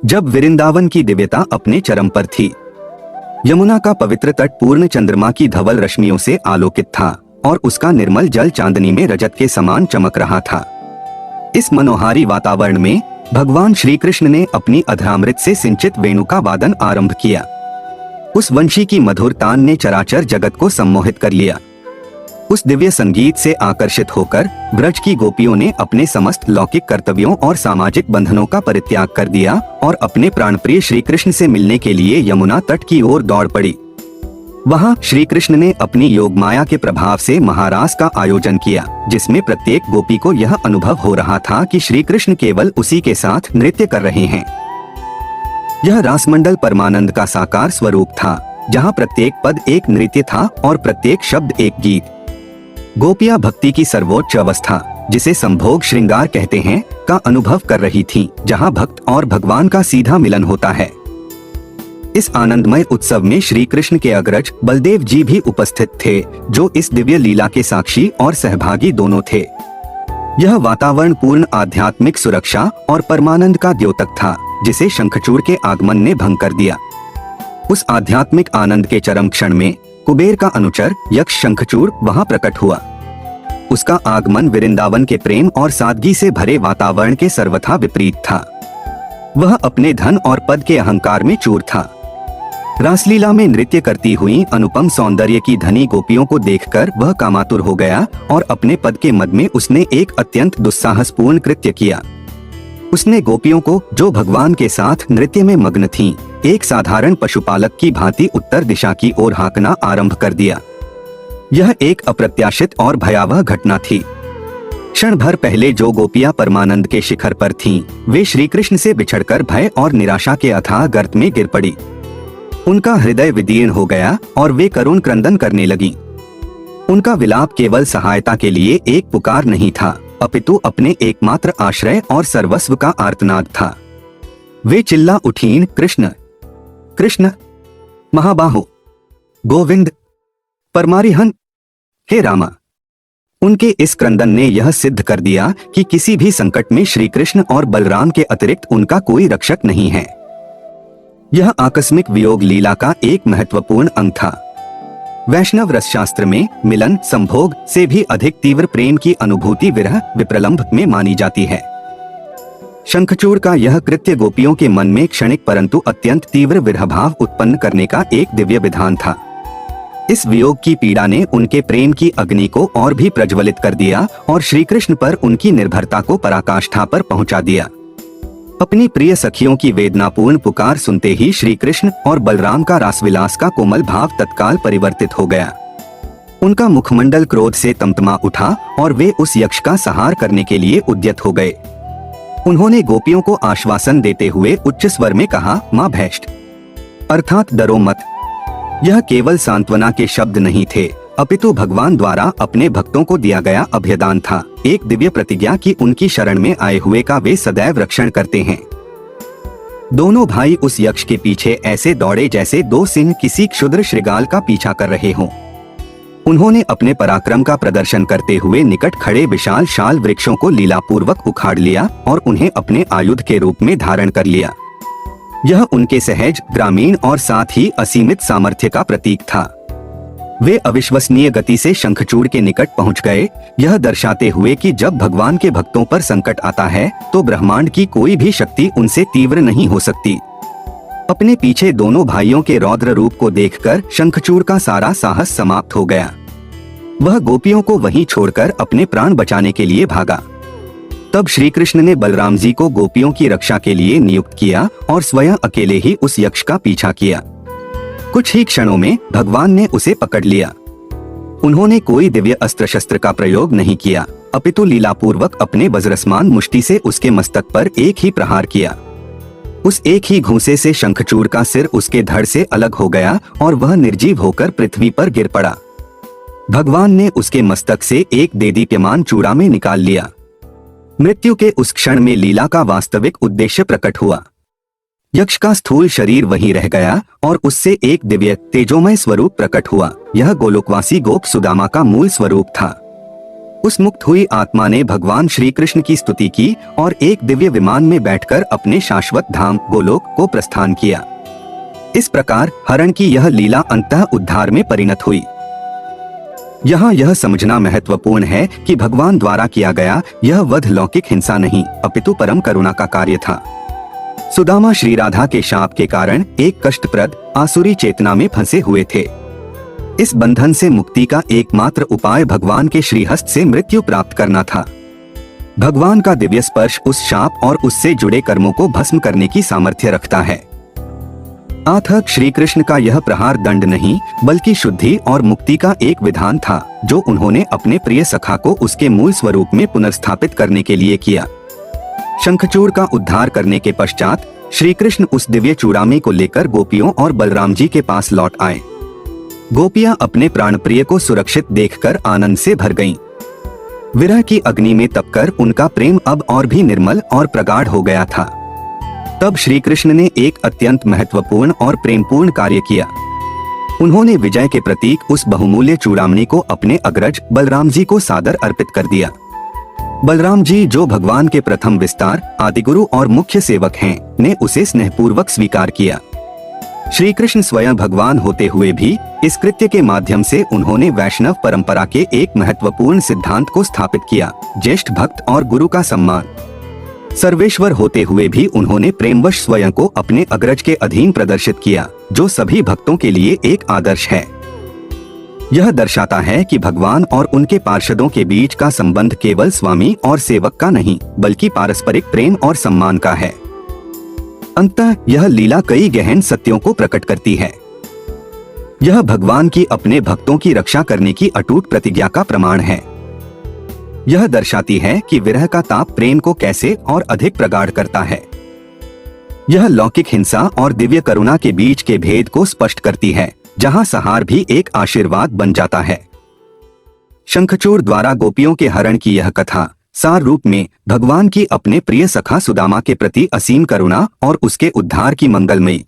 जब वृंदावन की दिव्यता अपने चरम पर थी, यमुना का पवित्र तट पूर्ण चंद्रमा की धवल रश्मियों से आलोकित था और उसका निर्मल जल चांदनी में रजत के समान चमक रहा था। इस मनोहारी वातावरण में भगवान श्री कृष्ण ने अपनी अधरामृत से सिंचित वेणु का वादन आरंभ किया। उस वंशी की मधुर तान ने चराचर जगत को सम्मोहित कर लिया। उस दिव्य संगीत से आकर्षित होकर ब्रज की गोपियों ने अपने समस्त लौकिक कर्तव्यों और सामाजिक बंधनों का परित्याग कर दिया और अपने प्राणप्रिय श्री कृष्ण से मिलने के लिए यमुना तट की ओर दौड़ पड़ी। वहां श्री कृष्ण ने अपनी योग माया के प्रभाव से महारास का आयोजन किया, जिसमें प्रत्येक गोपी को यह अनुभव हो रहा था कि श्री कृष्ण केवल उसी के साथ नृत्य कर रहे हैं। यह रासमंडल परमानंद का साकार स्वरूप था, जहां प्रत्येक पद एक नृत्य था और प्रत्येक शब्द एक गीत। गोपियां भक्ति की सर्वोच्च अवस्था, जिसे संभोग श्रृंगार कहते हैं, का अनुभव कर रही थीं, जहां भक्त और भगवान का सीधा मिलन होता है। इस आनंदमय उत्सव में श्री कृष्ण के अग्रज बलदेव जी भी उपस्थित थे, जो इस दिव्य लीला के साक्षी और सहभागी दोनों थे। यह वातावरण पूर्ण आध्यात्मिक सुरक्षा और परमानंद का द्योतक था, जिसे शंखचूड़ के आगमन ने भंग कर दिया। उस आध्यात्मिक आनंद के चरम क्षण में कुबेर का अनुचर यक्ष शंखचूड़ वहां प्रकट हुआ। उसका आगमन वृंदावन के प्रेम और सादगी से भरे वातावरण के सर्वथा विपरीत था। वह अपने धन और पद के अहंकार में चूर था। रासलीला में नृत्य करती हुई अनुपम सौंदर्य की धनी गोपियों को देखकर वह कामातुर हो गया और अपने पद के मद में उसने एक अत्यंत दुस्साहसपूर्ण कृत्य किया। उसने गोपियों को, जो भगवान के साथ नृत्य में मग्न थीं, एक साधारण पशुपालक की भांति उत्तर दिशा की ओर हाँकना आरंभ कर दिया। यह एक अप्रत्याशित और भयावह घटना थी। क्षण भर पहले जो गोपियां परमानंद के शिखर पर थीं, वे श्री कृष्ण से बिछड़कर भय और निराशा के अथाह गर्त में गिर पड़ी। उनका हृदय विदीर्ण हो गया और वे करुण क्रंदन करने लगीं। उनका विलाप केवल सहायता के लिए एक पुकार नहीं था, अपितु अपने एकमात्र आश्रय और सर्वस्व का आर्तनाद था। वे चिल्ला उठीं, कृष्ण कृष्ण, महाबाहु, गोविंद, परमारिहंत, हे रामा। उनके इस क्रंदन ने यह सिद्ध कर दिया कि किसी भी संकट में श्री कृष्ण और बलराम के अतिरिक्त उनका कोई रक्षक नहीं है। यह आकस्मिक वियोग लीला का एक महत्वपूर्ण अंग था। वैष्णव रस शास्त्र में मिलन संभोग से भी अधिक तीव्र प्रेम की अनुभूति विरह विप्रलंभ में मानी जाती है। शंखचूड़ का यह कृत्य गोपियों के मन में क्षणिक परंतु अत्यंत तीव्र विरह भाव उत्पन्न करने का एक दिव्य विधान था। इस वियोग की पीड़ा ने उनके प्रेम की अग्नि को और भी प्रज्वलित कर दिया और श्री कृष्ण पर उनकी निर्भरता को पराकाष्ठा पर पहुंचा दिया। अपनी प्रिय सखियों की वेदनापूर्ण पुकार सुनते ही श्री कृष्ण और बलराम का रासविलास का कोमल भाव तत्काल परिवर्तित हो गया। उनका मुखमंडल क्रोध से तमतमा उठा और वे उस यक्ष का संहार करने के लिए उद्यत हो गए। उन्होंने गोपियों को आश्वासन देते हुए उच्च स्वर में कहा, मां भैष्ट, अर्थात डरो मत। यह केवल सांत्वना के शब्द नहीं थे, अपितु भगवान द्वारा अपने भक्तों को दिया गया अभयदान था, एक दिव्य प्रतिज्ञा की उनकी शरण में आए हुए का वे सदैव रक्षण करते हैं। दोनों भाई उस यक्ष के पीछे ऐसे दौड़े जैसे दो सिंह किसी क्षुद्र श्रृगाल का पीछा कर रहे हों। उन्होंने अपने पराक्रम का प्रदर्शन करते हुए निकट खड़े विशाल शाल वृक्षों को लीलापूर्वक उखाड़ लिया और उन्हें अपने आयुध के रूप में धारण कर लिया। यह उनके सहज, ग्रामीण और साथ ही असीमित सामर्थ्य का प्रतीक था। वे अविश्वसनीय गति से शंखचूड़ के निकट पहुंच गए, यह दर्शाते हुए कि जब भगवान के भक्तों पर संकट आता है तो ब्रह्मांड की कोई भी शक्ति उनसे तीव्र नहीं हो सकती। अपने पीछे दोनों भाइयों के रौद्र रूप को देखकर शंखचूड़ का सारा साहस समाप्त हो गया। वह गोपियों को वहीं छोड़कर अपने प्राण बचाने के लिए भागा। तब श्री कृष्ण ने बलराम जी को गोपियों की रक्षा के लिए नियुक्त किया और स्वयं अकेले ही उस यक्ष का पीछा किया। कुछ ही क्षणों में भगवान ने उसे पकड़ लिया। उन्होंने कोई दिव्य अस्त्र शस्त्र का प्रयोग नहीं किया, अपितु लीलापूर्वक अपने वज्रसमान मुष्टि से उसके मस्तक पर एक ही प्रहार किया। उस एक ही घूंसे से शंखचूड़ का सिर उसके धड़ से अलग हो गया और वह निर्जीव होकर पृथ्वी पर गिर पड़ा। भगवान ने उसके मस्तक से एक देदीप्यमान चूड़ा में निकाल लिया। मृत्यु के उस क्षण में लीला का वास्तविक उद्देश्य प्रकट हुआ। यक्ष का स्थूल शरीर वहीं रह गया और उससे एक दिव्य तेजोमय स्वरूप प्रकट हुआ। यह गोलोकवासी गोप सुदामा का मूल स्वरूप था। उस मुक्त हुई आत्मा ने भगवान श्री कृष्ण की स्तुति की और एक दिव्य विमान में बैठकर अपने शाश्वत धाम गोलोक को प्रस्थान किया। इस प्रकार हरण की यह लीला अंतः उद्धार में परिणत हुई। यहाँ यह समझना महत्वपूर्ण है कि भगवान द्वारा किया गया यह वध लौकिक हिंसा नहीं अपितु परम करुणा का कार्य था। सुदामा श्री राधा के शाप के कारण एक कष्टप्रद आसुरी चेतना में फंसे हुए थे। इस बंधन से मुक्ति का एकमात्र उपाय भगवान के श्रीहस्त से मृत्यु प्राप्त करना था। भगवान का दिव्य स्पर्श उस शाप और उससे जुड़े कर्मों को भस्म करने की सामर्थ्य रखता है। अतः श्री कृष्ण का यह प्रहार दंड नहीं बल्कि शुद्धि और मुक्ति का एक विधान था जो उन्होंने अपने प्रिय सखा को उसके मूल स्वरूप में पुनर्स्थापित करने के लिए किया। शंखचूड़ का उद्धार करने के पश्चात श्री कृष्ण उस दिव्य चूड़ामी को लेकर गोपियों और बलराम जी के पास लौट आए। गोपियां अपने प्राण प्रिय को सुरक्षित देखकर आनंद से भर गईं। विरह की अग्नि में तपकर उनका प्रेम अब और भी निर्मल और प्रगाढ़ हो गया था। तब श्री कृष्ण ने एक अत्यंत महत्वपूर्ण और प्रेमपूर्ण कार्य किया। उन्होंने विजय के प्रतीक उस बहुमूल्य चूड़ामणि को अपने अग्रज बलराम जी को सादर अर्पित कर दिया। बलराम जी जो भगवान के प्रथम विस्तार आदिगुरु और मुख्य सेवक हैं, ने उसे स्नेहपूर्वक स्वीकार किया। श्री कृष्ण स्वयं भगवान होते हुए भी इस कृत्य के माध्यम से उन्होंने वैष्णव परंपरा के एक महत्वपूर्ण सिद्धांत को स्थापित किया, ज्येष्ठ भक्त और गुरु का सम्मान। सर्वेश्वर होते हुए भी उन्होंने प्रेमवश स्वयं को अपने अग्रज के अधीन प्रदर्शित किया, जो सभी भक्तों के लिए एक आदर्श है। यह दर्शाता है कि भगवान और उनके पार्षदों के बीच का संबंध केवल स्वामी और सेवक का नहीं बल्कि पारस्परिक प्रेम और सम्मान का है। अंततः यह लीला कई गहन सत्यों को प्रकट करती है। यह भगवान की अपने भक्तों की रक्षा करने की अटूट प्रतिज्ञा का प्रमाण है। यह दर्शाती है कि विरह का ताप प्रेम को कैसे और अधिक प्रगाढ़ करता है। यह लौकिक हिंसा और दिव्य करुणा के बीच के भेद को स्पष्ट करती है, जहां सहार भी एक आशीर्वाद बन जाता है। शंखचूड़ द्वारा गोपियों के हरण की यह कथा सार रूप में भगवान की अपने प्रिय सखा सुदामा के प्रति असीम करुणा और उसके उद्धार की मंगलमयी